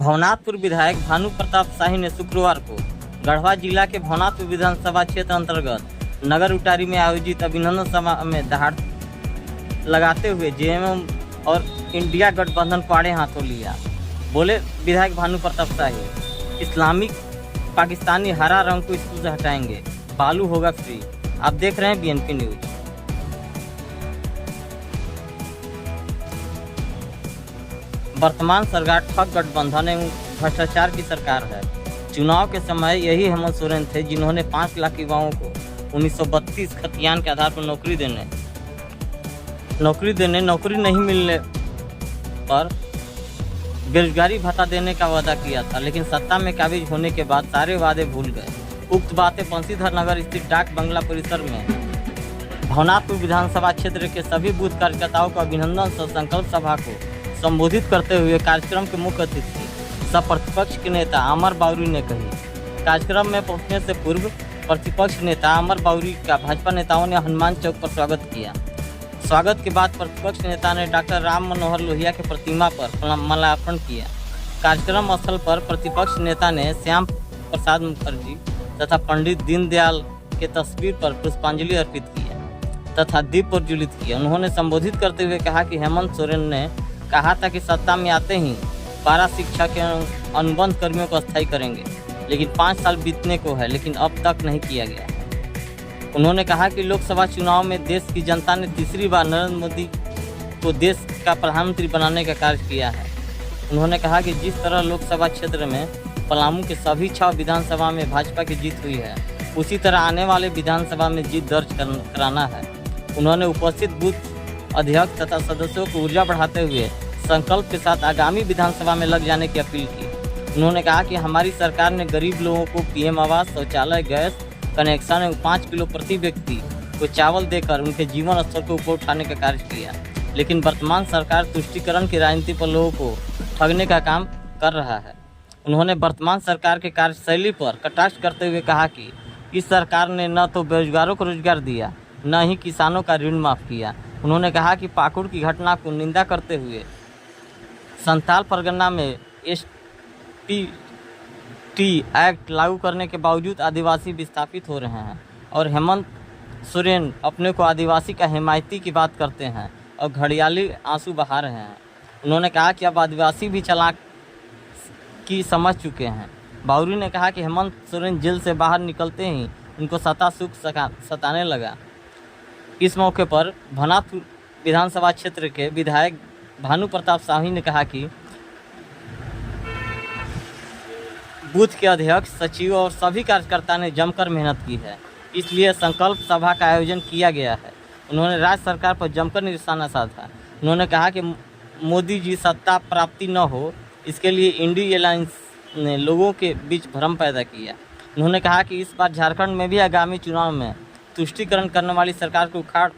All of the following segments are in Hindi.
भवनाथपुर विधायक भानु प्रताप शाही ने शुक्रवार को गढ़वा जिला के भवनाथपुर विधानसभा क्षेत्र अंतर्गत नगर उटारी में आयोजित अभिनंदन सभा में दहाड़ लगाते हुए जेएमएम और इंडिया गठबंधन को आड़े हाथों लिया। बोले विधायक भानु प्रताप शाही, इस्लामिक पाकिस्तानी हरा रंग को स्कूल से हटाएंगे, बालू होगा फ्री। आप देख रहे हैं बीएनपी न्यूज। वर्तमान सरकार ठग गठबंधन एवं भ्रष्टाचार की सरकार है। चुनाव के समय यही हेमंत सोरेन थे जिन्होंने 5 लाख युवाओं को 1932 खतियान के आधार पर नौकरी नहीं मिलने पर बेरोजगारी भत्ता देने का वादा किया था, लेकिन सत्ता में काबिज होने के बाद सारे वादे भूल गए। उक्त बातें बंशीधर नगर स्थित डाक बंगला परिसर में भवनाथपुर विधानसभा क्षेत्र के सभी बूथ कार्यकर्ताओं को अभिनंदन सह संकल्प सभा को संबोधित करते हुए कार्यक्रम के मुख्य अतिथि सह प्रतिपक्ष के नेता अमर बाउरी ने कही। कार्यक्रम में पहुंचने से पूर्व प्रतिपक्ष नेता अमर बाउरी का भाजपा नेताओं ने हनुमान चौक पर स्वागत किया। स्वागत के बाद प्रतिपक्ष नेता ने डॉक्टर राम मनोहर लोहिया के प्रतिमा पर माल्यार्पण किया। कार्यक्रम स्थल पर प्रतिपक्ष नेता ने श्याम प्रसाद मुखर्जी तथा पंडित दीनदयाल के तस्वीर पर पुष्पांजलि अर्पित किया तथा दीप प्रज्वलित किया। उन्होंने संबोधित करते हुए कहा कि हेमंत सोरेन ने कहा था कि सत्ता में आते ही पारा शिक्षा के अनुबंध कर्मियों को अस्थायी करेंगे, लेकिन 5 साल बीतने को है, लेकिन अब तक नहीं किया गया। उन्होंने कहा कि लोकसभा चुनाव में देश की जनता ने तीसरी बार नरेंद्र मोदी को देश का प्रधानमंत्री बनाने का कार्य किया है। उन्होंने कहा कि जिस तरह लोकसभा क्षेत्र में पलामू के सभी 6 विधानसभा में भाजपा की जीत हुई है, उसी तरह आने वाले विधानसभा में जीत दर्ज कराना है। उन्होंने उपस्थित बूथ अध्यक्ष तथा सदस्यों को ऊर्जा बढ़ाते हुए संकल्प के साथ आगामी विधानसभा में लग जाने की अपील की। उन्होंने कहा कि हमारी सरकार ने गरीब लोगों को पीएम आवास, शौचालय, गैस कनेक्शन एवं 5 किलो प्रति व्यक्ति को चावल देकर उनके जीवन स्तर को ऊपर उठाने का कार्य किया, लेकिन वर्तमान सरकार तुष्टीकरण की राजनीति पर लोगों को ठगने का काम कर रहा है। उन्होंने वर्तमान सरकार के कार्यशैली पर कटाक्ष करते हुए कहा कि इस सरकार ने न तो बेरोजगारों को रोजगार दिया, न ही किसानों का ऋण माफ़ किया। उन्होंने कहा कि पाकुड़ की घटना को निंदा करते हुए संथाल परगना में SPT एक्ट लागू करने के बावजूद आदिवासी विस्थापित हो रहे हैं और हेमंत सोरेन अपने को आदिवासी का हिमायती की बात करते हैं और घड़ियाली आंसू बहा रहे हैं। उन्होंने कहा कि अब आदिवासी भी चालाक की समझ चुके हैं। बाउरी ने कहा कि हेमंत सोरेन जेल से बाहर निकलते ही उनको सत्ता सुख सताने लगा। इस मौके पर भवनाथपुर विधानसभा क्षेत्र के विधायक भानु प्रताप शाही ने कहा कि बूथ के अध्यक्ष, सचिव और सभी कार्यकर्ता ने जमकर मेहनत की है, इसलिए संकल्प सभा का आयोजन किया गया है। उन्होंने राज्य सरकार पर जमकर निशाना साधा। उन्होंने कहा कि मोदी जी सत्ता प्राप्ति न हो, इसके लिए इंडी अलायंस ने लोगों के बीच भ्रम पैदा किया। उन्होंने कहा कि इस बार झारखंड में भी आगामी चुनाव में तुष्टीकरण करने वाली सरकार को उखाड़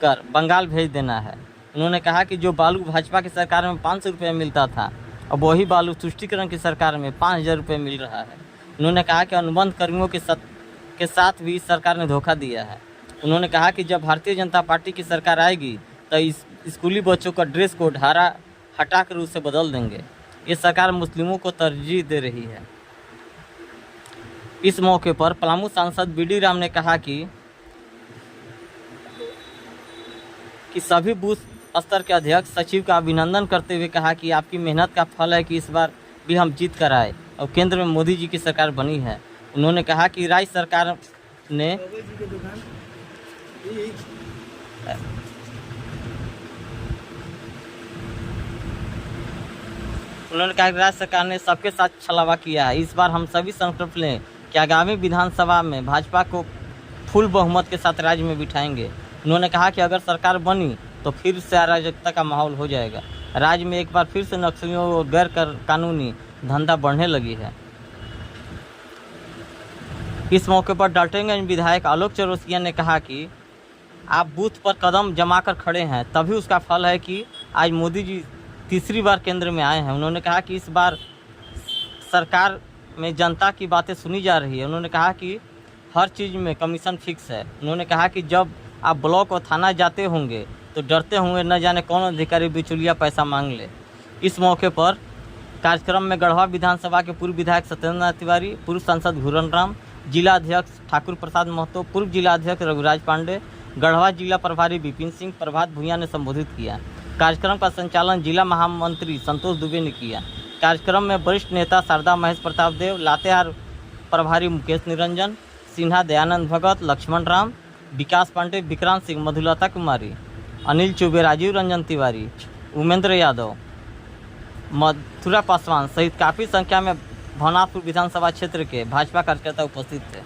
कर बंगाल भेज देना है। उन्होंने कहा कि जो बालू भाजपा की सरकार में 500 रुपये मिलता था, अब वही बालू तुष्टीकरण की सरकार में 5000 रुपये मिल रहा है। उन्होंने कहा कि अनुबंध कर्मियों के साथ भी इस सरकार ने धोखा दिया है। उन्होंने कहा कि जब भारतीय जनता पार्टी की सरकार आएगी तो इस स्कूली बच्चों का ड्रेस कोड हटा कर उसे बदल देंगे। ये सरकार मुस्लिमों को तरजीह दे रही है। इस मौके पर पलामू सांसद BD राम ने कहा कि सभी बूथ स्तर के अध्यक्ष, सचिव का अभिनंदन करते हुए कहा कि आपकी मेहनत का फल है कि इस बार भी हम जीत कर आए और केंद्र में मोदी जी की सरकार बनी है। उन्होंने कहा कि राज्य सरकार ने सबके साथ छलावा किया है। इस बार हम सभी संकल्प लें कि आगामी विधानसभा में भाजपा को फुल बहुमत के साथ राज्य में बिठाएंगे। उन्होंने कहा कि अगर सरकार बनी तो फिर से अराजकता का माहौल हो जाएगा। राज्य में एक बार फिर से नक्सलियों और गैर कानूनी धंधा बढ़ने लगी है। इस मौके पर डाल्टनगंज विधायक आलोक चौरसिया ने कहा कि आप बूथ पर कदम जमाकर खड़े हैं, तभी उसका फल है कि आज मोदी जी तीसरी बार केंद्र में आए हैं। उन्होंने कहा कि इस बार सरकार में जनता की बातें सुनी जा रही है। उन्होंने कहा कि हर चीज़ में कमीशन फिक्स है। उन्होंने कहा कि जब आप ब्लॉक और थाना जाते होंगे तो डरते होंगे, न जाने कौन अधिकारी बिचौलिया पैसा मांग ले। इस मौके पर कार्यक्रम में गढ़वा विधानसभा के पूर्व विधायक सत्येंद्र तिवारी, पूर्व सांसद घूरन राम, जिला अध्यक्ष ठाकुर प्रसाद महतो, पूर्व जिला अध्यक्ष रघुराज पांडे, गढ़वा जिला प्रभारी विपिन सिंह, प्रभात भूया ने संबोधित किया। कार्यक्रम का संचालन जिला महामंत्री संतोष दुबे ने किया। कार्यक्रम में वरिष्ठ नेता शारदा महेश प्रताप देव, लातेहार प्रभारी मुकेश निरंजन सिन्हा, दयानंद भगत, लक्ष्मण राम, विकास पांडे, विक्रांत सिंह, मधुलता कुमारी, अनिल चौबे, राजीव रंजन तिवारी, उमेंद्र यादव, मथुरा पासवान सहित काफ़ी संख्या में भवनाथपुर विधानसभा क्षेत्र के भाजपा कार्यकर्ता उपस्थित थे।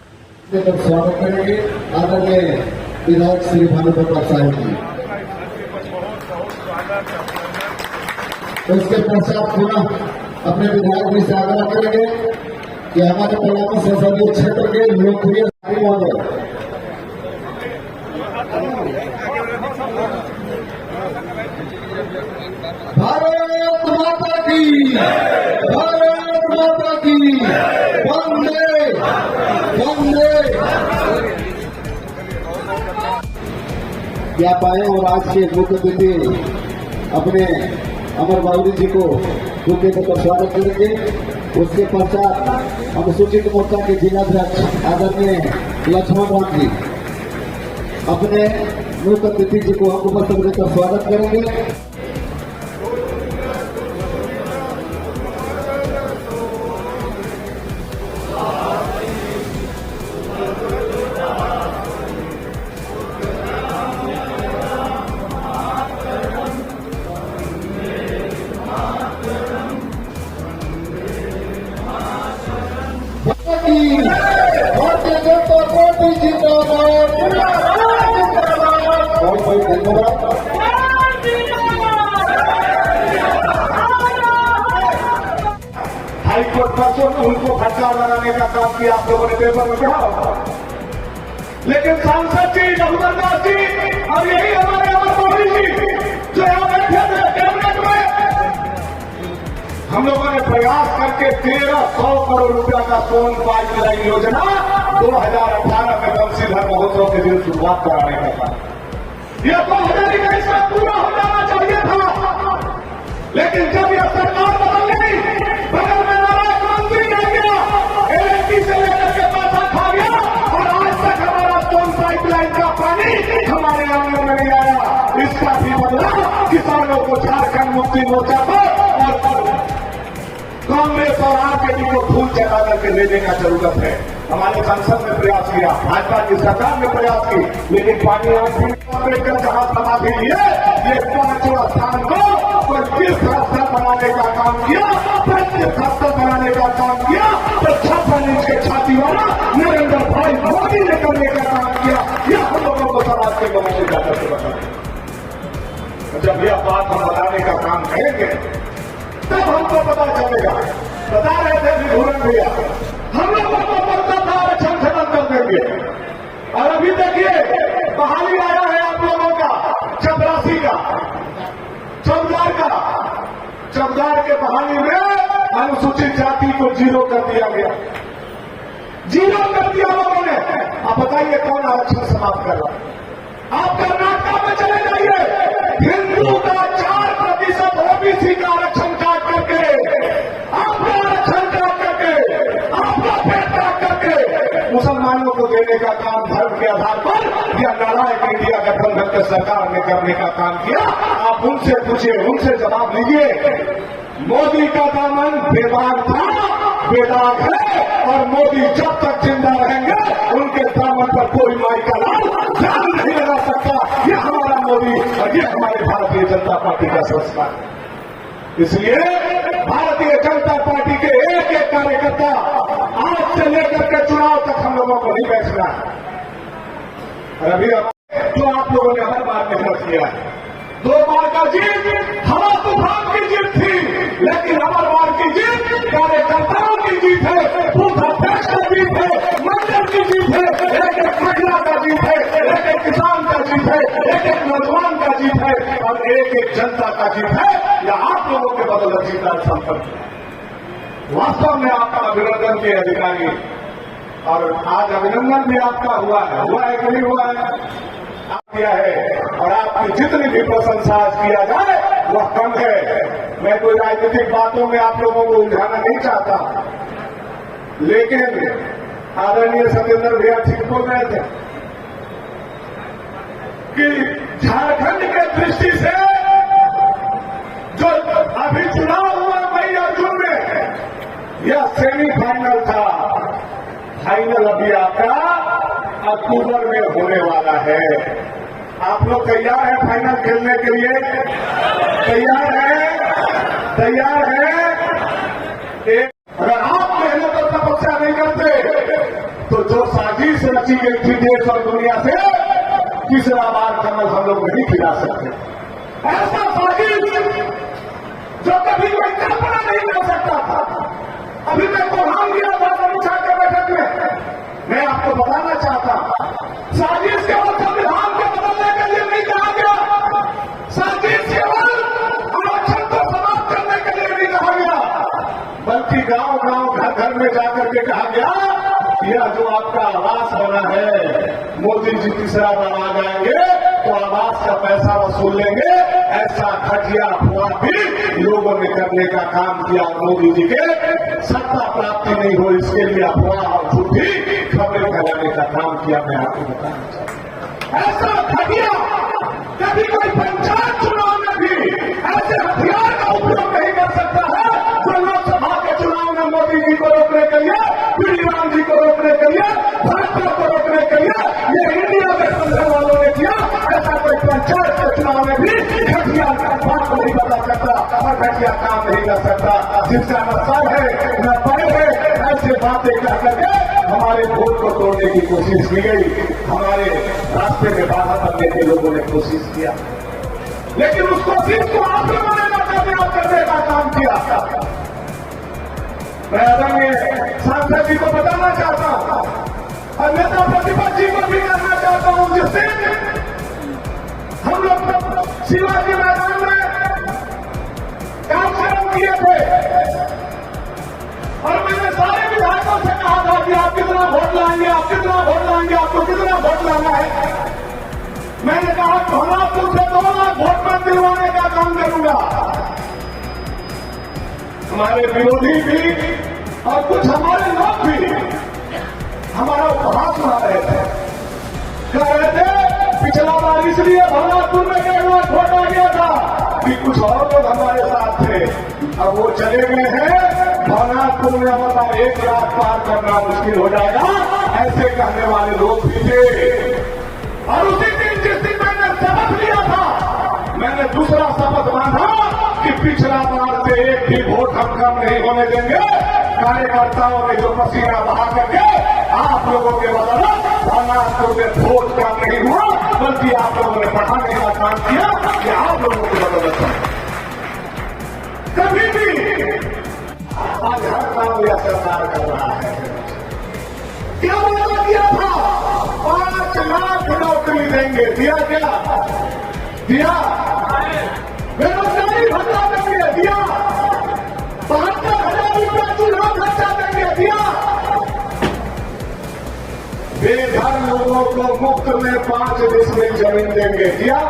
स्वागत करेंगे आदरणीय विधायक श्री भानुप्रताप साहब जी। उसके पश्चात पुनः अपने विधायक जी से आग्रह करेंगे कि हमारे पलामू संसदीय क्षेत्र के लोकप्रिय महोदय भारत माता की, भारत माता की, वंदे वंदे। क्या पाए और आज के मुख्य अतिथि अपने अमर बाबू जी को बुके देकर स्वागत करेंगे। उसके पश्चात अनुसूचित मोर्चा के जिलाध्यक्ष आदरणीय लक्ष्मण राम जी अपने मुख्य अतिथि जी को हम उपस्थित देकर स्वागत करेंगे। भारतीय जनता पार्टी जिंदाबाद। बहुत बहुत धन्यवाद। हाईकोर्ट परसों उनको फटकार लगाने का काम किया आप लोगों ने पेपर में पढ़ा होगा, लेकिन सांसद जी रघुवर दास जी और यही हमारे अमर मोदी जी जो यहाँ बैठे थे कैबिनेट में, हम लोगों ने प्रयास करके 1300 करोड़ रुपया का सोन पाइपलाइन योजना 2018 में बंशीधर महोत्सव के दिन शुरुआत कराने का था। यह 2021 में पूरा हो जाना चाहिए था, लेकिन जब यह सरकार बदल गई, बगल में नारायण मंत्री आ गया, एलएनटी से लेकर के पैसा खा गया और आज तक हमारा सोन पाइपलाइन का पानी हमारे आंगन में नहीं आया। इसका भी बदला किसानों को झारखंड मुक्ति मोर्चा को और कांग्रेस और आरजेडी को फूल चढ़ा करके लेने का जरूरत है। हमारे सांसद ने प्रयास किया, भाजपा की सरकार ने प्रयास की, लेकिन पानी अम्बेडकर जहां समाधि लिए ये 5वां स्थान को 25 रास्ता बनाने का काम किया, 25 रास्ता बनाने का काम किया, तो 56 इंच के छाती वाला नरेंद्र भाई मोदी ने करने का काम किया। यह हम लोगों को समाज के लोगों से जाकर के बताया। जब यह बात हम बताने का काम करेंगे तब हमको पता चलेगा। बता रहे थे विधूरन भैया, हम लोगों को पता था आरक्षण खत्म कर देंगे, और अभी देखिए बहाली आया है आप लोगों का चपरासी का, चमदार के बहाली में अनुसूचित जाति को 0 कर दिया गया, 0 कर दिया लोगों ने। आप बताइए कौन आरक्षण समाप्त कर रहा है? आप कर्नाटक में चले जाइए, हिंदू का 4% ओबीसी का आरक्षण काट करके, आपका आरक्षण काट करके, आपका पेट काट करके मुसलमानों को देने का काम धर्म के आधार पर या नालायक इंडिया गठबंधन की सरकार ने करने का काम किया। आप उनसे पूछिए, उनसे जवाब लीजिए। मोदी का दामन बेदाग था, बेदाग है, और मोदी जब तक जिंदा रहेंगे उनके दामन पर कोई माई का लाल जान नहीं लगा सकता। ये हमारा मोदी और ये हमारे भारतीय जनता पार्टी का संस्कार है। इसलिए भारतीय जनता पार्टी के एक एक कार्यकर्ता आज से लेकर के चुनाव तक हम लोगों को नहीं बैठना है। और अभी जो आप लोगों ने हर बार मेहनत किया है, 2 बार का जीत हवा तूफान की जीत थी, लेकिन हर बार की जीत कार्यकर्ताओं की जीत है, बूथ अध्यक्ष का जीत है, मंडल की जीत है, एक एक महिला का जीत है, एक एक किसान का जीत है, एक एक नौजवान का जीत है, और एक एक जनता का जीत है। यह आप लोगों के बदौलत जीता संपन्न। वास्तव में आपका अभिनंदन के अधिकारी, और आज अभिनंदन भी आपका हुआ है कि नहीं हुआ है? किया है, और आपकी जितनी भी प्रशंसा किया जाए वह कम है। मैं कोई राजनीतिक बातों में आप लोगों को उलझाना नहीं चाहता, लेकिन आदरणीय सत्येंद्र भैया ठीक बोल रहे थे कि झारखंड के दृष्टि से जो अभी चुनाव हुआ मई और जून में, यह सेमीफाइनल था। फाइनल अभी आपका अक्टूबर में होने वाला है। आप लोग तैयार हैं फाइनल खेलने के लिए? तैयार हैं? अगर आप मेहनत और तपस्या नहीं करते तो जो साजिश रची गई थी देश और दुनिया से, तीसरा बार कमल हम लोग नहीं खिला सकते। ऐसा साजिश जो कभी कोई कल्पना नहीं कर सकता था। अभी मैं कोल्हान गया था समीक्षा के बैठक में, मैं आपको बताना चाहता साजिश केवल संविधान को बदलने के लिए नहीं कहा गया, साजिश केवल आरक्षण को समाप्त करने के लिए नहीं कहा गया, बल्कि गांव-गांव, घर-घर में जाकर के कहा गया यह जो आपका आवास बना है, मोदी जी तीसरा बार आ जाएंगे तो आवास का पैसा वसूल लेंगे। ऐसा घटिया अफवाह भी लोगों ने करने का काम किया। मोदी जी के सत्ता प्राप्ति नहीं हो इसके लिए अफवाह और झूठी खबरें फैलाने का काम किया। मैं आपको बताना चाहता हूं, ऐसा घटिया कभी कोई पंचायत चुनाव में भी ऐसे हथियार का उपयोग नहीं कर सकता है जो लोकसभा के चुनाव में मोदी जी को रोकने के लिए, पीडी राम जी को रोकने के लिए, भाजपा को रोकने के लिए ये इंडिया में संघर्ष वालों ने किया। ऐसा कोई पंचायत के चुनाव में भी घटिया बात को नहीं बता सकता और घटिया काम नहीं कर सकता। जिसका न सर है न पैर है, ऐसे बातें कह करके हमारे वोट को तोड़ने की कोशिश की गई। हमारे रास्ते में बाधा बनने के लोगों ने कोशिश किया, लेकिन उस कोशिश को आप लोगों ने नाकामयाब करने का काम किया। मैं आदरणीय सांसद जी को बताना चाहता हूं और नेता प्रतिपक्ष जी को भी कहना चाहता हूं, जिससे हम लोग शिवाजी मैदान में कार्यक्रम किए थे और मैंने सारे विधायकों से कहा था कि आप कितना वोट लाएंगे, आप कितना वोट लाएंगे, आपको कितना वोट लाना है। मैंने कहा भवनापुर से 2 लाख वोट में दिलवाने का काम करूंगा। हमारे विरोधी भी और कुछ हमारे लोग भी हमारा उपहास उड़ा रहे थे, कह रहे थे पिछला बार इसलिए भवनापुर में 1.5 लाख वोट आ गया था कि कुछ और लोग हमारे साथ थे, अब वो चले गए हैं, भवनापुर में हमारा 1 लाख पार करना मुश्किल हो जाएगा। ऐसे कहने वाले लोग भी थे। और उसी दिन जिस दिन मैंने शपथ लिया था, मैंने दूसरा शपथ बांधा कि पिछला बार से एक भी वोट हम कम नहीं होने देंगे। कार्यकर्ताओं ने जो पसीना बहा करके आप लोगों के बदौलत भवनापुर में वोट कम नहीं हुआ, बल्कि आप लोगों ने बढ़ाने का काम किया कि आप लोगों की बदौलत कभी भी आज हर काम यह सरकार कर रहा है। क्या वादा किया था? 5 लाख नौकरी देंगे, दिया क्या? दिया। बेरोजगारी भत्ता देंगे, दिया। 72,000 रुपया चूल्हा खर्चा देंगे, दिया। बेघर लोगों को मुफ्त में 5 डिसमिल जमीन देंगे, दिया।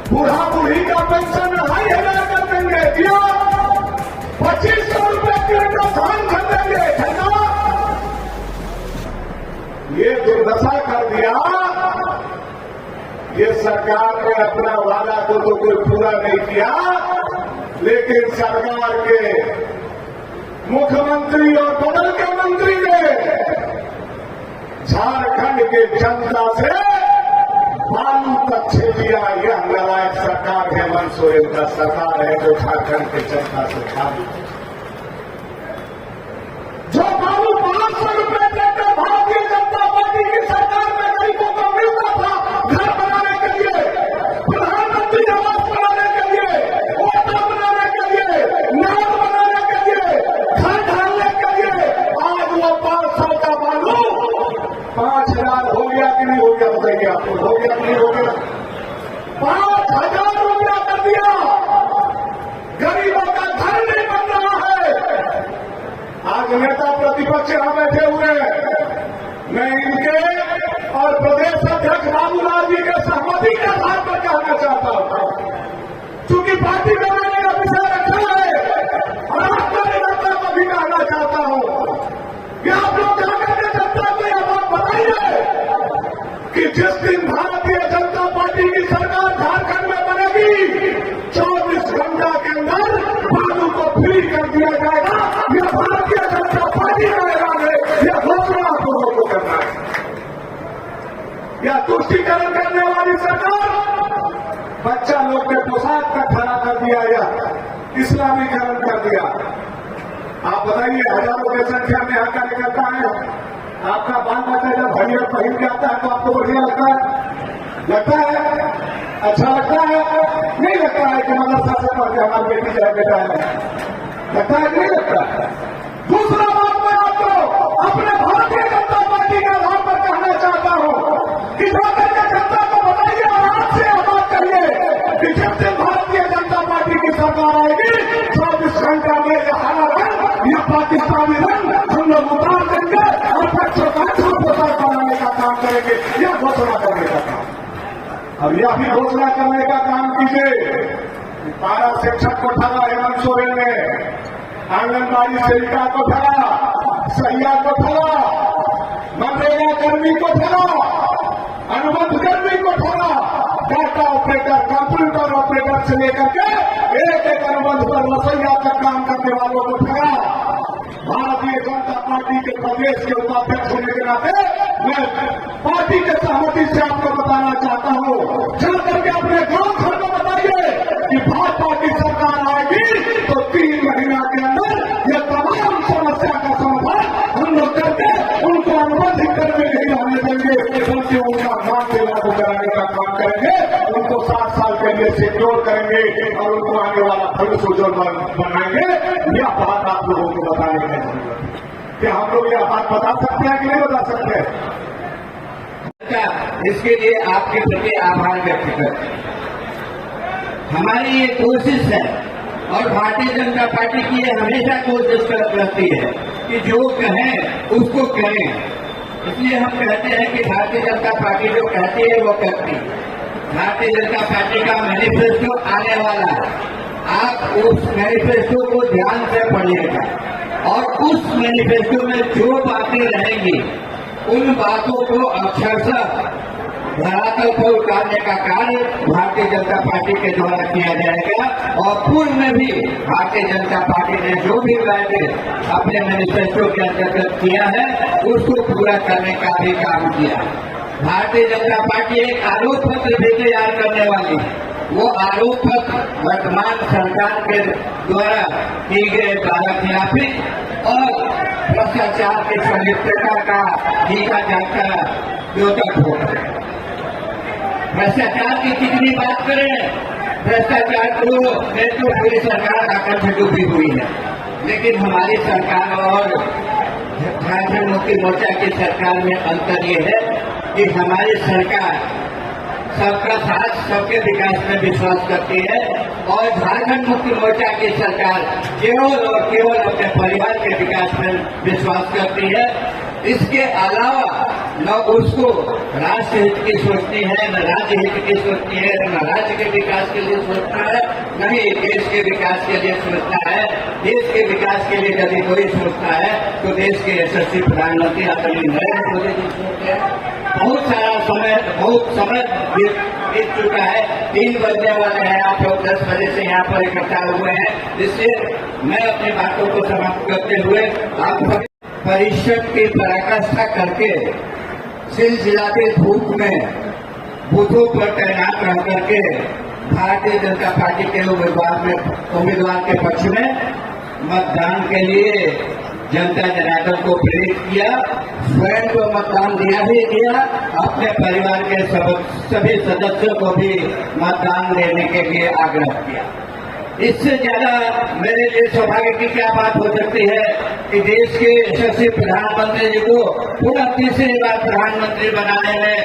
बूढ़ा बूढ़ी का पेंशन 2,500 कर देंगे, दिया। 2500 रुपये क्विंटल धान खरीदेंगे, खरीदा। ये दुर्दशा कर दिया। ये सरकार ने अपना वादा को तो कोई पूरा नहीं किया, लेकिन सरकार के मुख्यमंत्री और बदल के मंत्री ने झारखंड के जनता से बालू तक छीन लिया। यह नालायक सरकार हेमंत सोरेन का सरकार है जो झारखंड के जनता से खाली। जो बालू 500 रुपये देकर भारतीय जनता पार्टी की सरकार में गरीबों को मिलता था घर बनाने के लिए, प्रधानमंत्री आवास बनाने के लिए, ओटा बनाने के लिए, नाव बनाने के लिए, घर ढालने के लिए, आज वो 500 का बालू 5,000 हो गया कि नहीं हो गया? बताइए आपको, हो गया कि नहीं हो गया? 5,000 रुपया कर दिया। गरीबों का घर नहीं बन रहा है। आज नेता प्रतिपक्ष यहां बैठे हुए हैं, मैं इनके और प्रदेश अध्यक्ष बाबूलाल जी के सहमति के आधार पर कहना चाहता हूं, चूंकि पार्टी जिस दिन भारतीय जनता पार्टी की सरकार झारखंड में बनेगी 24 घंटा के अंदर बालू को फ्री कर दिया जाएगा। यह भारतीय जनता पार्टी का ऐलान है, यह घोषणा आप लोगों को करना है। यह तुष्टीकरण करने वाली सरकार बच्चा लोग के पोशाक का खड़ा कर दिया या इस्लामीकरण कर दिया। आप बताइए, हजारों की संख्या में यहाँ कार्यकर्ता है, आपका बाल बच्चा जब भैया पहन के आता है तो आपको बढ़िया लगता है? लगता है? अच्छा लगता है? नहीं लगता है कि मदरसा से पढ़ के हमारी बेटी चाहे बेटा है? लगता है कि नहीं लगता है? दूसरा बात मैं आपको अपने भारतीय जनता पार्टी के आधार पर कहना चाहता हूं कि जाकर के जनता को बताइए और आपसे बात करिए कि जब से भारतीय जनता पार्टी की सरकार आएगी 24 घंटा में यह हरा रंग, यह पाकिस्तानी रंग हम लोग उतार देंगे और बच्चों का पोशाक बनाने का काम करेंगे। यह घोषणा करने का काम, अब यह भी घोषणा करने का काम कीजिए। पारा शिक्षक को ठगा हेमंत सोरेन ने, आंगनबाड़ी सेविका को ठगा, सहिया को ठगा, मनरेगा कर्मी को ठगा, अनुबंध कर्मी को ठगा, डाटा ऑपरेटर, कंप्यूटर ऑपरेटर से लेकर के एक एक अनुबंध पर रसोईया तक काम करने वालों को ठगा। भारतीय जनता पार्टी के प्रदेश के उपाध्यक्ष होने के नाते मैं पार्टी के सहमति से आपको बताना चाहता हूं, जाकर के अपने गांव घर को बताइए कि भाजपा की सरकार आएगी तो 3 महीना के अंदर यह तमाम समस्या का समाधान हम लोग करके उनको अनुबंधित करके नहीं रहने देंगे, बल्कि उनका मान से लागू कराने का काम करेंगे, उनको 7 साल के लिए सिक्योर करेंगे और उनको आने वाला भविष्य उज्जवल बनाएंगे। यह बात आप लोगों को बताने की जरूरत है। क्या हम लोग यह बात बता सकते हैं कि नहीं बता सकते? इसके लिए आपके प्रति आभार व्यक्त करते हैं। हमारी ये कोशिश है और भारतीय जनता पार्टी की ये हमेशा कोशिश रहती है कि जो कहें उसको करें। इसलिए हम कहते हैं कि भारतीय जनता पार्टी जो कहती है वो करती है। भारतीय जनता पार्टी का मैनिफेस्टो आने वाला है, आप उस मैनिफेस्टो को ध्यान से पढ़िएगा और उस मैनिफेस्टो में जो बातें रहेंगी उन बातों को अक्षरशः धरातल पर उतारने का कार्य भारतीय जनता पार्टी के द्वारा किया जाएगा। और पूर्व में भी भारतीय जनता पार्टी ने जो भी वायदे अपने मैनिफेस्टो के अंतर्गत किया है उसको पूरा करने का भी काम किया। भारतीय जनता पार्टी एक आरोप पत्र भी तैयार करने वाली है। वो आरोप पत्र वर्तमान सरकार के द्वारा की गए दादाखिलाफी और भ्रष्टाचार की संलिप्तता का जीता जाता द्योतक होगा। भ्रष्टाचार की कितनी बात करें, भ्रष्टाचार को तो पूरी सरकार आकर से डूबी हुई है, लेकिन हमारी सरकार और झारखंड मुक्ति मोर्चा की सरकार में अंतर ये है कि हमारी सरकार सबका साथ सबके विकास में विश्वास करती है और झारखंड मुक्ति मोर्चा की सरकार केवल और केवल अपने परिवार के विकास में विश्वास करती है। इसके अलावा न उसको राष्ट्र हित की सोचती है, न राज्य हित की सोचती है, न राज्य के विकास के लिए सोचता है, न ही देश के विकास के लिए सोचता है। देश के विकास के लिए यदि कोई सोचता है तो देश के यशस्वी प्रधानमंत्री आदरणीय नरेंद्र मोदी जी सोचते हैं। बहुत समय बीत चुका है, 3 बजने वाले हैं, आप लोग 10 बजे से यहाँ पर इकट्ठा हुए हैं। इसलिए मैं अपनी बातों को समाप्त करते हुए आप परिषद की पराकाष्ठा करके सिलसिलाते धूप में बूथों पर तैनात रह करके भारतीय जनता पार्टी के उम्मीदवार के पक्ष में मतदान के लिए जनता जनार्दन को प्रेरित किया, स्वयं को मतदान दिया, अपने परिवार के सभी सदस्यों को भी मतदान देने के लिए आग्रह किया। इससे ज्यादा मेरे लिए सौभाग्य की क्या बात हो सकती है कि देश के यशस्वी प्रधानमंत्री जी को पूरा 3री बार प्रधानमंत्री बनाने में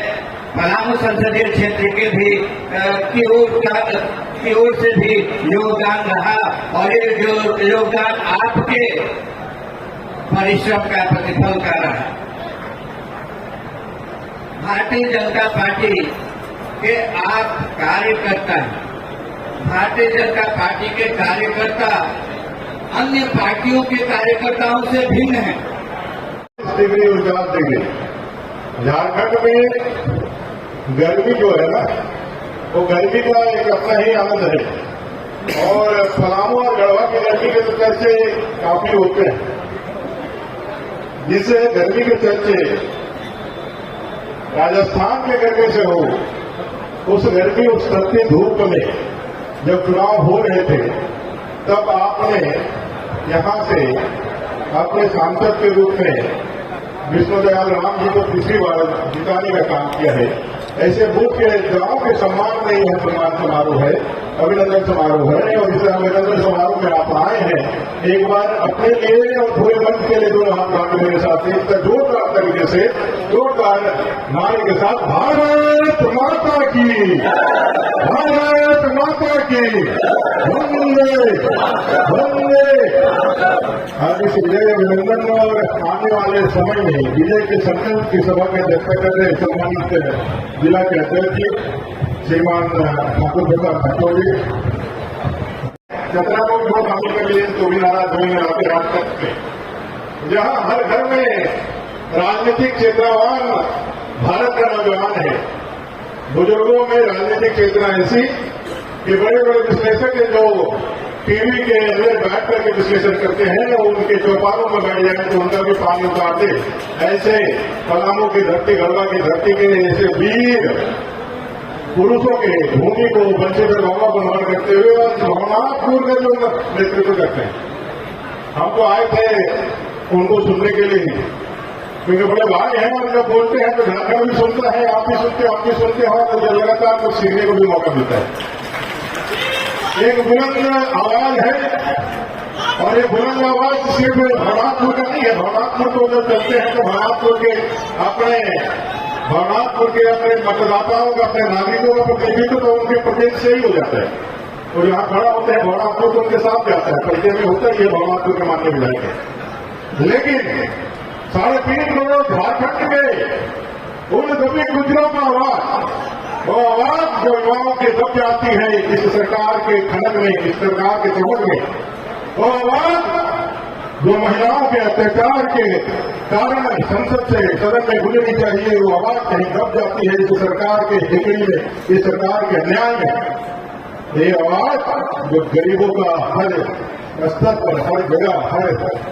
पलामू संसदीय क्षेत्र के भी की ओर से भी योगदान रहा और ये जो योगदान आपके परिश्रम का प्रतिफल का रहा। भारतीय जनता पार्टी के आप कार्यकर्ता हैं। भारतीय जनता पार्टी के कार्यकर्ता अन्य पार्टियों के कार्यकर्ताओं से भिन्न हैं। डिग्री उजागर देंगे। झारखंड में गर्मी जो है ना, वो गर्मी का एक अपना ही आनंद है। और पलामू और गढ़वा की गर्मी के तो चर्चे काफी होते हैं, जिसे गर्मी के चर्चे राजस्थान के गर्मी से हो, उस गर्मी उस तपती धूप में जब चुनाव हो रहे थे, तब आपने यहां से अपने सांसद के रूप में विष्णुदयाल राम जी को तीसरी बार जिताने का काम किया है। ऐसे बूथ के गांव के सम्मान में यह सम्मान समारोह है, अभिनंदन समारोह है। और इस अभिनंदन समारोह में आप आए हैं, एक बार अपने लिए और पूरे मंच के लिए दोनों हाथ बांधे मेरे साथ एक जोरदार तरीके से जोरदार नारे के साथ भारत माता की, भारत माता की, वंदे वंदे। आज इस विजय अभिनंदन और आने वाले समय में विजय के संकल्प की सभा में अध्यक्षता कर रहे सम्मानित जिला के अध्यक्ष श्रीमान ठाकुर प्रसाद ठाकुर जी, चतरा को वोट हासिल कर लिए तो भी नाराज होंगे आपके राजपथ में, जहां हर घर में राजनीतिक चेतनावान भारत का नौजवान है। बुजुर्गों में राजनीतिक चेतना ऐसी कि बड़े बड़े विश्लेषक है जो टीवी के अंदर बैठ करके विश्लेषण करते हैं और उनके चौपालों में बैठ जाए तो उनका भी पानी उतारते। ऐसे पलामू की धरती, गढ़वा की धरती के ऐसे वीर पुरुषों के भूमि को बंशीधर बाबा को नमन करते हुए और भवनाथपुर का जो नेतृत्व करते हैं। हम तो आए थे उनको सुनने के लिए, क्योंकि बड़े भाई हैं और जब बोलते हैं तो झारखंड भी सुनता है, आप भी सुनते हो तो लगातार कुछ सीखने को भी मौका मिलता है। एक बुलंद आवाज है और ये बुलंद आवाज सिर्फ भवनाथपुर का नहीं है। भवनाथपुर को जब चलते हैं तो भवनाथपुर के अपने मतदाताओं का, अपने नागरिकों का प्रतिनिधित्व तो उनके प्रदेश से ही हो जाता है। और यहाँ खड़ा होते हैं भवनाथपुर तो उनके साथ जाता है, परिचय में होता ही है भवनाथपुर के मानने विधायक है। लेकिन 3.5 करोड़ झारखंड के उन सभी गुजरों का आवाज, वो आवाज जो युवाओं के दब जाती है इस सरकार के खनन में, इस सरकार के समझ में, वो आवाज जो महिलाओं के अत्याचार के कारण संसद से सदन में गुजरनी चाहिए, वो आवाज कहीं दब जाती है इस सरकार के हिकड़ी में, इस सरकार के अन्याय में। ये आवाज जो गरीबों का हर स्तर पर, हर जगह, हर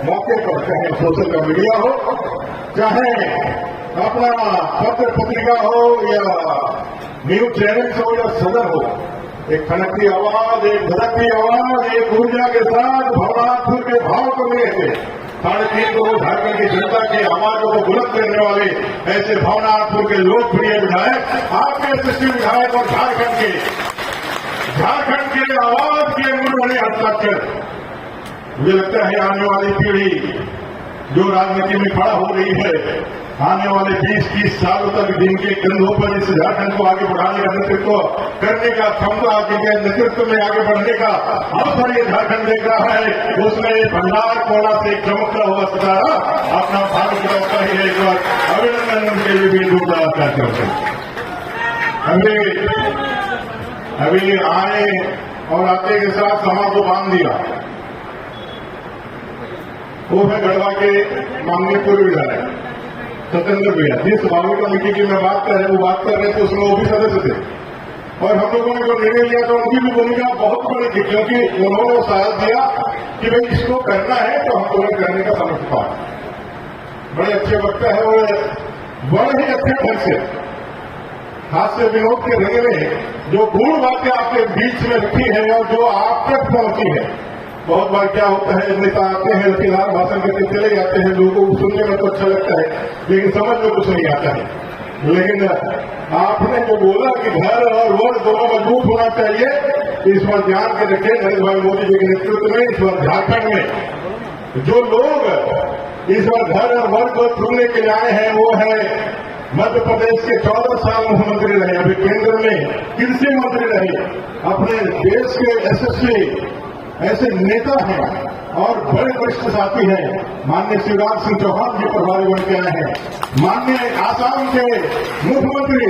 मौके पर, चाहे सोशल का मीडिया हो, चाहे अपना पत्र पत्रिका हो या न्यूज चैनल हो या सदन हो, एक खनकती आवाज, एक धड़कती आवाज, एक ऊर्जा के साथ भवनाथपुर के भाव को लेकर 3.5 करोड़ झारखंड की जनता के आवाजों को बुलंद करने वाले ऐसे भवनाथपुर के लोकप्रिय विधायक, आपके यशस्वी विधायक और झारखंड के आवाज के मुड़े हस्ताक्षर। मुझे लगता है आने वाली पीढ़ी जो राजनीति में खड़ा हो रही है, आने वाले 20-30 सालों तक जिनके कंधों पर इस झारखंड को आगे बढ़ाने का नेतृत्व करने का क्षमता, जिनके नेतृत्व में आगे बढ़ने का अवसर ये झारखंड देख रहा है, उसमें भंडार कोड़ा से चमकता हुआ सितारा अपना भारत लौटता ही है। एक बार अभिनंदन उनके लिए भी जोरदार करते हैं। अभी आए और आते के साथ सभा को बांध दिया, वो है गढ़वा के माननीय पूर्व विधायक सत्येंद्र भैया। जिस भावी कमेटी की मैं बात कर रहे, वो बात कर रहे थे, उसमें वो भी सदस्य थे और हम लोगों ने जो निर्णय लिया तो उनकी भी भूमिका बहुत बड़ी थी, क्योंकि उन्होंने साथ दिया कि भाई इसको करना है तो हम तुम्हें करने का समझता है। बड़े अच्छे वक्ता है और बड़े ही अच्छे ढंग से हास्य विनोद के रंग में जो गूढ़ बातें आपके बीच में रखी है और जो आप तक पहुंची है। बहुत बार क्या होता है, नेता आते हैं, लकीलार भाषण करके चले जाते हैं, लोगों को सुनने में तो अच्छा लगता है लेकिन समझ में कुछ नहीं आता है। लेकिन आपने जो बोला कि घर और वर्ग दोनों मजबूत होना चाहिए, इस पर ध्यान के रखें। नरेंद्र भाई मोदी जी के नेतृत्व में इस बार झारखंड में जो लोग इस बार घर और वर्ग को चुनने के लिए आए हैं, वो है मध्य प्रदेश के 14 साल मुख्यमंत्री रहे, अभी केंद्र में कृषि मंत्री रहे, अपने देश के यशस्वी ऐसे नेता हैं और बड़े वरिष्ठ साथी हैं। माननीय शिवराज सिंह चौहान जी प्रभारी बन के आए हैं। माननीय आसाम के मुख्यमंत्री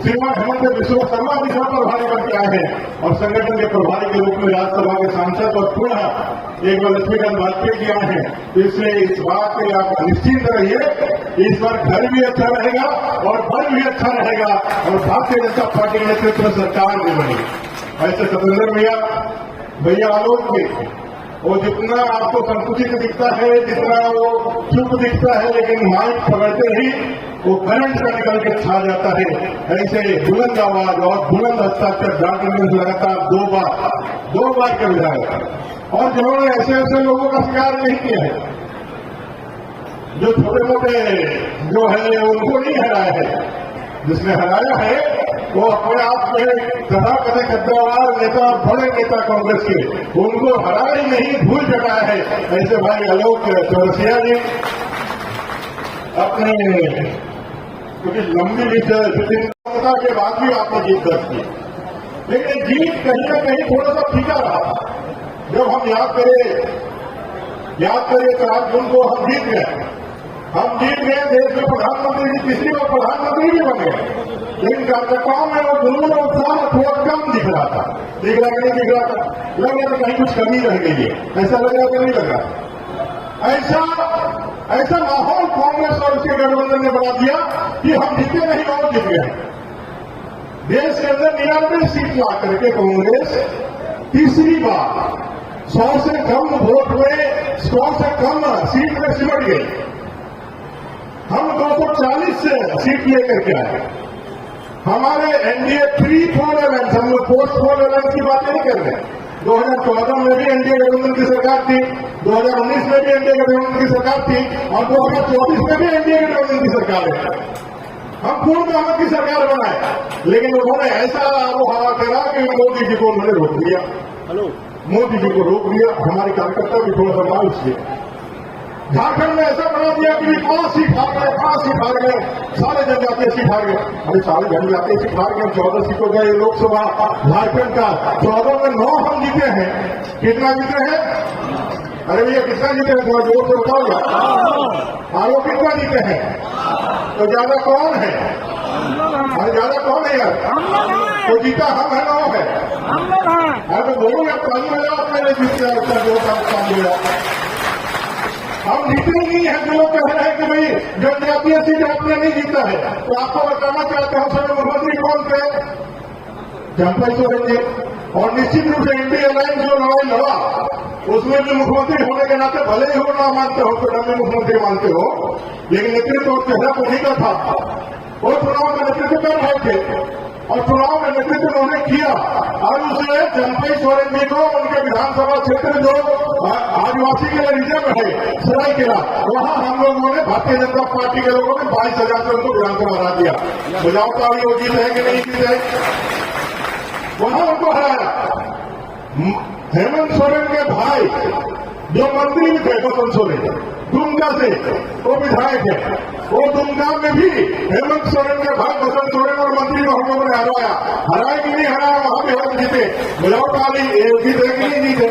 श्रीमान हेमंत बिस्वा शर्मा जी प्रभारी बन के आए हैं और संगठन के प्रभारी के रूप में राज्यसभा के सांसद और पुनः एक बार लक्ष्मीकांत वाजपेयी जी आए हैं। तो इसलिए इस बात के आप निश्चिंत रहिए, इस बार घर भी अच्छा रहेगा और बल भी अच्छा रहेगा और भारतीय जनता पार्टी के नेतृत्व में सरकार भी बनेगी। ऐसे सतेंद्र भैया आलोक जी, वो जितना आपको संकुचित दिखता है, जितना वो चुप दिखता है, लेकिन माइक पकड़ते ही वो करंट का निकल के छा जाता है। ऐसे बुलंद आवाज और बुलंद हस्ताक्षर डॉक्यूमेंट लगातार दो बार कर विधायक और जिन्होंने ऐसे ऐसे लोगों का शिकार नहीं किया है, जो छोटे मोटे जो है उनको नहीं हराया है। जिसने हराया है वो अपने आप में तथा कथित कद्दावर नेता, बड़े नेता कांग्रेस के, उनको हरा ही नहीं, भूल चुका है। ऐसे भाई आलोक चौरसिया जी अपने क्योंकि लंबी विषयता के बाद भी आपने जीत दर्ज की, लेकिन जीत कहीं ना कहीं थोड़ा सा फीका रहा। जब हम याद करें तो आज जून को हम जीत गए, देश में प्रधानमंत्री जी तीसरी बार प्रधानमंत्री भी बन गए, लेकिन कार्यकर्ताओं में वो जुनून और उत्साह थोड़ा कम दिख रहा था। दिख रहा कि नहीं दिख रहा था? लग रहा था कहीं कुछ कमी रह गई है, ऐसा लग रहा कि नहीं लग रहा? ऐसा माहौल कांग्रेस और उसके गठबंधन ने बना दिया कि हम जीते नहीं और जीत गए। देश के अंदर 99 सीट ला करके कांग्रेस तीसरी बार 100 से कम वोट में 100 से कम सीट में सिमट गई। हम 240 से सीट लेकर के आए। हमारे एनडीए प्री पोल अलायंस, हम लोग पोस्ट पोल अलायंस की बात नहीं कर रहे। 2014 में भी एनडीए गठबंधन की सरकार थी, 2019 में भी एनडीए गठबंधन की सरकार थी और 2024 में भी एनडीए गठबंधन की सरकार है। हम पूर्ण बहुमत की सरकार बनाए, लेकिन उन्होंने ऐसा आबोहवा करा कि मोदी जी को उन्होंने रोक दिया। मोदी जी को रोक दिया, हमारे कार्यकर्ता भी थोड़ा सा मायूस किया। झारखंड में ऐसा बना दिया कि 5 सीट हार गए, सारे जनजातीय सीट हार गए। अरे सारे जनजातीय सीट हार गए, 14 सीटों का ये लोकसभा झारखंड का 14 में 9 हम जीते हैं। कितना जीते हैं? अरे भैया कितना जीते हैं? थोड़ा जोर से बताओ। आरोप कितना जीते हैं? तो ज्यादा कौन है? अरे ज्यादा कौन है यार? तो जीता हम है, 9 है। अरे तो बोलूंगा पानी में जाओ, मैंने जीते जो काम दिया। हम जीते नहीं है। जो लोग कह रहे हैं कि भाई जनजातीय सीट आपने नहीं जीता है, तो आपको बताना चाहते हैं सब मुख्यमंत्री कौन थे? चंपई सोरेन जी। और निश्चित रूप से इंडिया अलायंस जो लड़ाई लड़ा, उसमें भी मुख्यमंत्री होने के नाते भले ही हो ना मानते हो, तो में मुख्यमंत्री मानते हो, लेकिन नेतृत्व और चेहरा तो नहीं का था। वो चुनाव में नेतृत्व कर रहे थे और चुनाव में नेतृत्व उन्होंने किया और उसने चंपई सोरेन जी को उनके विधानसभा क्षेत्र जो आदिवासी के लिए रिजर्व है सरायकेला, वहां हम लोगों ने भारतीय जनता पार्टी के लोगों ने 22,000 से उनको विधानसभा हरा दिया। बजाओ का वो जीत है कि नहीं जीत है? वहां उनको हराया। हेमंत सोरेन के भाई जो मंत्री भी थे, बसंत सोरेन दुमका से, वो विधायक है। वो दुमका में भी हेमंत सोरेन के भाई बसंत सोरेन और मंत्री को हम लोगों ने हराया कि नहीं हराया? वहां भी हम जीते। बुलाओ काली जीते कि नहीं जीते?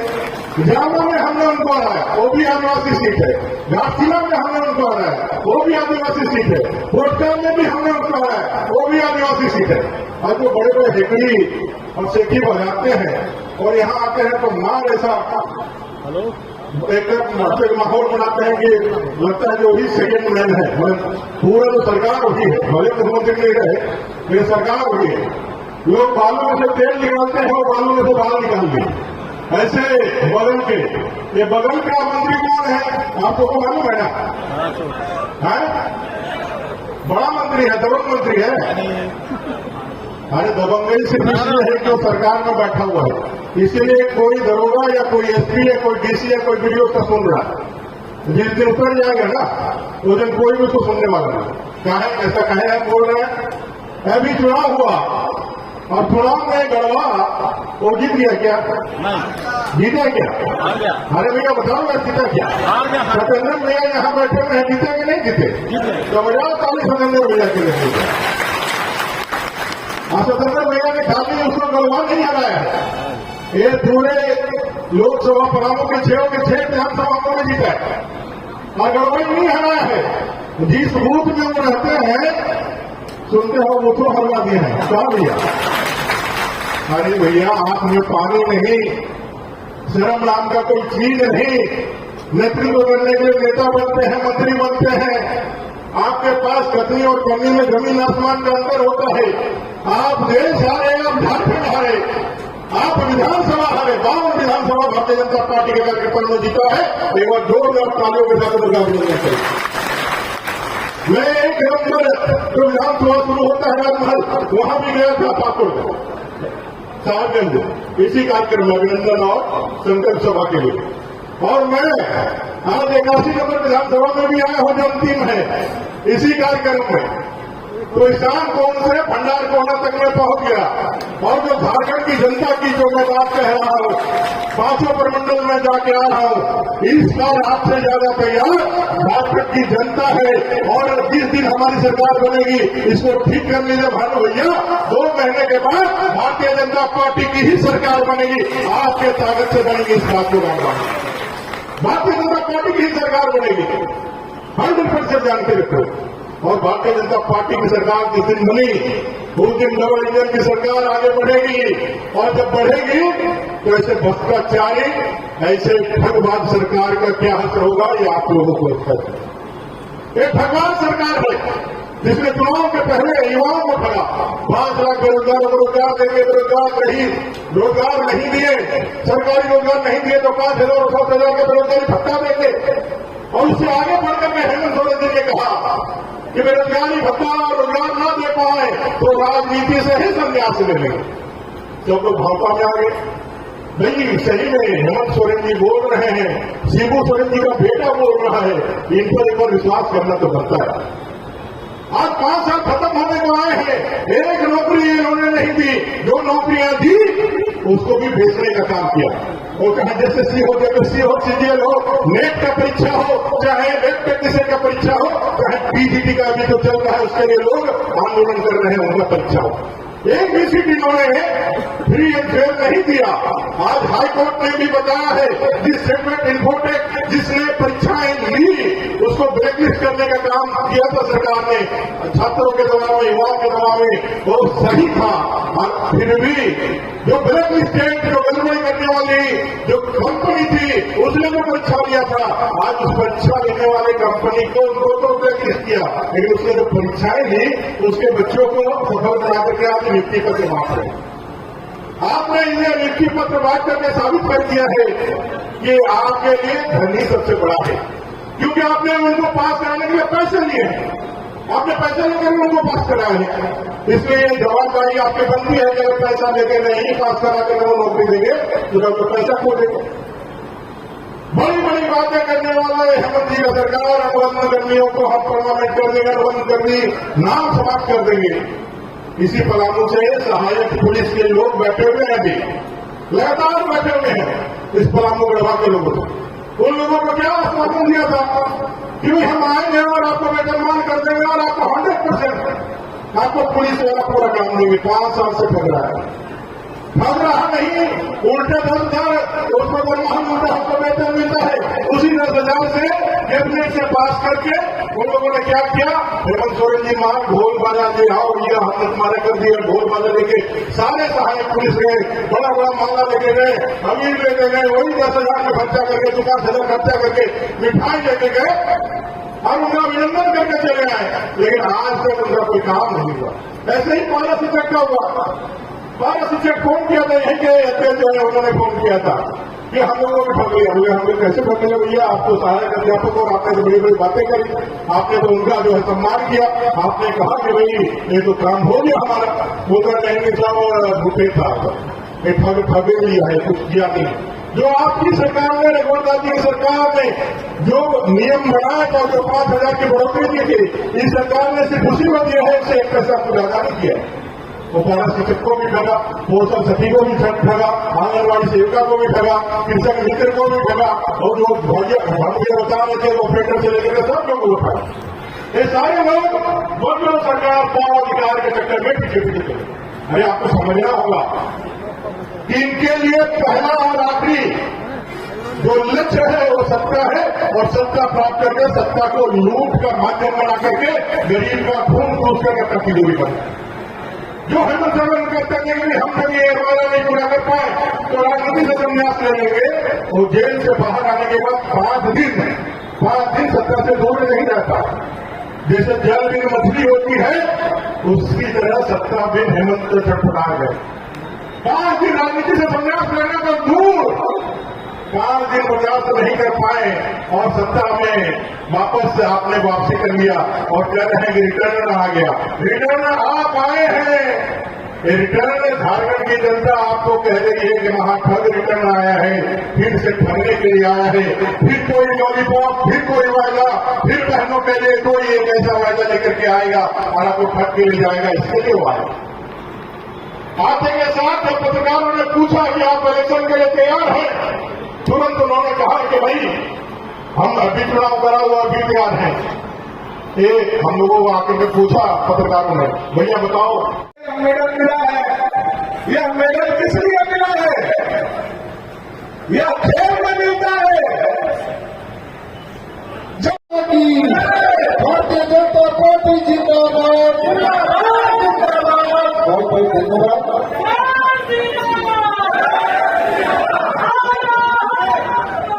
जामा में हमने उनको हराया, वो भी आदिवासी सीट है। घाटशिला में हमने उनको हराया, वो भी आदिवासी सीट है। कोटका में भी हमने उनको हराया, वो भी आदिवासी सीट है। और जो बड़े बड़े हेकड़ी और सेठी बजाते हैं और यहाँ आते हैं तो मार ऐसा एक माहौल बनाते हैं कि लगता है कि वही सेकेंड मैन है। पूरा तो सरकार वही है, भले मुख्यमंत्री नहीं रहे, लेकिन सरकार वही है। लोग बालों में से तेल निकालते हैं और बालों में से बाल निकाल दें। ऐसे बगल के, ये बगल का मंत्री कौन है आपको तो मालूम है ना? बड़ा मंत्री है, दबंग मंत्री है। अरे दबंगई से इसलिए है कि सरकार में बैठा हुआ है, इसीलिए कोई दरोगा या कोई एसपी या कोई डीसी या कोई वीडियो का सुन रहा है। जिस दिन उतर जाएगा ना, उस दिन कोई भी उसको सुनने वाला नहीं। क्या है ऐसा कहे हैं, बोल रहे हैं? अभी चुनाव हुआ और चुनाव में गड़वा वो जीत गया क्या? जीता क्या? अरे भैया बताओ मैं जीता क्या? सतेंद्र भैया यहाँ बैठे हुए हैं, जीते कि नहीं जीते? तो बजाओ ताली सतेंद्र भैया के लिए। सतेंद्र भैया ने खाली उसको गलवा नहीं हराया है, ये पूरे लोकसभा पलामू के 6 विधानसभा में जीता है और गड़बड़ी नहीं हराया है। जिस बूथ में वो रहते हैं सुनते हो वो तो हरवा दिए हैं। कहा भैया, अरे भैया आप में पानी नहीं, शर्म नाम का कोई चीज नहीं। नेतृत्व करने के लिए नेता बनते हैं, मंत्री बनते हैं। आपके पास कथनी और कमी में जमीन आसमान का अंतर होता है। आप देश हारे, आप झारखंड हारे, आप विधानसभा हारे। 52 विधानसभा भारतीय जनता पार्टी के कार्यकर्ताओं में जीता है। एक बार जोरदार तालियों के साथ अभिनंदन करें। मैं एक नंबर जो विधानसभा शुरू होता है राजमहल, वहां भी गया था पाकुड़ साहबगंज, इसी कार्यक्रम में अभिनंदन और संकल्प सभा के लिए। और मैं आज 81 नंबर विधानसभा में भी आया हूं जो अंतिम है, इसी कार्यक्रम में। तो ईशान कोण से भंडार कोना तक में पहुंच गया। और जो झारखंड की जनता की जो मैं बात कह रहा हूं, 5 प्रमंडल में जाके आ रहा हूं। इस बार आपसे ज्यादा तैयार झारखंड की जनता है। और जिस दिन हमारी सरकार बनेगी, इसको ठीक कर लीजिए भानु भैया, 2 महीने के बाद भारतीय जनता पार्टी की ही सरकार बनेगी। आपके ताकत से बनेगी, इस बात को मानता हूं। भारतीय जनता पार्टी की ही सरकार बनेगी, 100% जानते रखो। और भारतीय जनता पार्टी की सरकार जिस दिन बनी, उस दिन डबल इंजन की सरकार आगे बढ़ेगी। और जब बढ़ेगी तो ऐसे भ्रष्टाचारी, ऐसे ठगबाज सरकार का क्या असर होगा, ये आप लोगों को लगता है। एक ठगबाज सरकार है जिसने चुनाव के पहले युवाओं को ठगा। 5 लाख बेरोजगारों को रोजगार देंगे, रोजगार नहीं दिए, सरकारी रोजगार नहीं दिए तो 5,000 और 7,000 के बेरोजगारी भत्ता देंगे। और उससे आगे बढ़कर के हेमंत सोरेन जी ने कहा कि बेरोजगारी भत्ता और रोजगार न दे पाए तो राजनीति से ही संन्यास ले लेंगे। सब लोग भावता में आ गए। नहीं, सही में हेमंत सोरेन जी बोल रहे हैं, शिबू सोरेन जी का बेटा बोल रहा है, इन पर एक बार विश्वास करना तो बनता है। आज 5 साल खत्म होने को आए हैं, एक नौकरी इन्होंने नहीं दी, जो नौकरियां दी उसको भी बेचने का काम किया। वो कहा एसएससी हो, जेपीएससी हो, सीजीएल हो, नेट का परीक्षा हो, चाहे वेब टेक्नीशियन का परीक्षा हो, चाहे पीजीटी का अभी जो चल रहा है उसके लिए लोग आंदोलन कर रहे हैं, उनका परीक्षा हो। एक भी सीट इन्होंने फ्री एंड फेयर नहीं दिया। आज हाईकोर्ट ने भी बताया है, जिस सेगमेंट इन्फोटेक जिसने परीक्षाएं ली उसको ब्लैकलिस्ट करने का काम किया था सरकार ने, छात्रों के दबाव में, युवाओं के दबाव में, वो सही था। और फिर भी जो ब्लैकलिस्टेड, जो गड़बड़ी करने वाली जो कंपनी थी, उसने जो परीक्षा लिया था, आज उस परीक्षा लेने वाले कंपनी को उनको तो ब्लैकलिस्ट किया, लेकिन उसने जो परीक्षाएं ली उसके बच्चों को सफल बना करके आज नियुक्ति पत्र बांट रहे। आपने इन्हें नियुक्ति पत्र बांट करके साबित कर दिया है कि आपके लिए धनी सबसे बड़ा है, क्योंकि आपने उनको पास कराने के लिए पैसे लिए हैं। आपने पैसे लेकर उनको पास कराया है, इसलिए ये जवाबदारी आपकी बनती है कि अगर पैसा लेके नहीं पास करा कर वो नौकरी देंगे तो पैसा खो देंगे। बड़ी बड़ी बातें करने वाला है हेमंत जी का सरकार। अनुबंध कर्मियों को हम परमानेंट कर देंगे, अनुबंध कर्मी नाम समाप्त कर देंगे। इसी पलामू से सहायक पुलिस के लोग बैठे हुए हैं, अभी लगातार बैठे हुए हैं इस पलामू गढ़वा के लोगों को। उन लोगों को क्या आश्वासन दिया था कि भाई हम आएंगे और आपको वेतनमान कर देंगे और आपको 100% आपको पुलिस वाला पूरा काम देंगे। 5 साल से ठग रहा है, ठग रहा नहीं, उल्टे 10,000 उसमें दरमाहा मिलता है, हमको वेतन मिलता है। उसी 10,000 से कैबिनेट से पास करके उन लोगों ने क्या किया, हेमंत सोरेन जी मार ढोल बाजा ले आओ, ये हमने तुम्हारा कर दिया, ढोल बाजा लेके सारे सहायक पुलिस गए, बड़ा बड़ा माला लेके गए, अमीर लेके गए, वही 10,000 का खर्चा करके, 5,000 खर्चा करके मिठाई लेके गए और उनका अभिनंदन करके चले आए। लेकिन आज तक उनका कोई काम नहीं हुआ। ऐसे ही पारा शिक्षक का हुआ, पारा शिक्षक फोन किया था, यहीं के अध्यक्ष जो है उन्होंने फोन किया था कि हम लोगों को ठग लिया। हम लोग कैसे ठग लिया भैया, आप तो सहायक अध्यापक और आपने तो बड़ी बड़ी बातें करी, आपने तो उनका जो है सम्मान किया, आपने कहा कि भाई ये तो काम हो गया हमारा। वो कर रहेंगे सब भूखे था, ठगे लिया है, कुछ किया नहीं। जो आपकी सरकार ने, रघुवर दास जी की सरकार ने जो नियम बनाया था, जो 5,000 की बढ़ोतरी की थी, इस सरकार ने सिर्फ उसी को दिया है, इससे 1 पैसा आपको ज्यादा नहीं किया। वो पारा शिक्षक को भी ठगा, पोषण सखी को भी ठगा, आंगनबाड़ी सेविका को भी ठगा, कृषक मित्र को भी ठगा, और जो भाग्य बता रहे थे ऑपरेटर से लेकर सब लोगों को ठगा। ये सारे लोग दोनों सरकार पाव अधिकार के चक्कर में पीछे पीछे चले। अरे आपको समझना होगा कि इनके लिए पहला और आखिरी जो लक्ष्य है वो सत्ता है, और सत्ता प्राप्त करके सत्ता को लूट का माध्यम बना करके गरीब का खून चूस करके अपना तिजोरी बना। जो हेमंत सोरेन कहते हैं कि हम कभी ये वादा नहीं पूरा कर पाए तो राजनीति से संन्यास ले लेंगे। वो जेल से बाहर आने के बाद 5 दिन सत्ता से दूर नहीं रहता। जैसे जल बिन मछली होती है उसकी तरह सत्ता बिन हेमंत छटपटा गए। 5 दिन राजनीति से संन्यास लेने तो दूर, 5 दिन प्रयास नहीं कर पाए और सत्ता में वापस से आपने वापसी कर लिया और कह रहे हैं कि रिटर्न आ गया। रिटर्न आप आए हैं, ये रिटर्न झारखंड की जनता आपको कह रही है कि महाठग रिटर्न आया है, फिर से ठगने के लिए आया है, फिर कोई लॉलीपॉप, फिर कोई वायदा, फिर बहनों के लिए कोई एक ऐसा वायदा लेकर के आएगा और आपको ठग के ले जाएगा। इसके लिए वो आए। आते के साथ जब पत्रकारों ने पूछा कि आप इलेक्शन के लिए तैयार हैं, तुरंत उन्होंने कहा कि भाई हम अभी चुनाव करा हुआ अभी तैयार हैं। एक हम लोगों को आकर के पूछा पत्रकारों ने, भैया बताओ मेडल मिला है, यह मेडल किस लिए मिला है? यह खेल में मिलता है। भारतीय जनता पार्टी जिंदाबाद, बहुत बहुत धन्यवाद।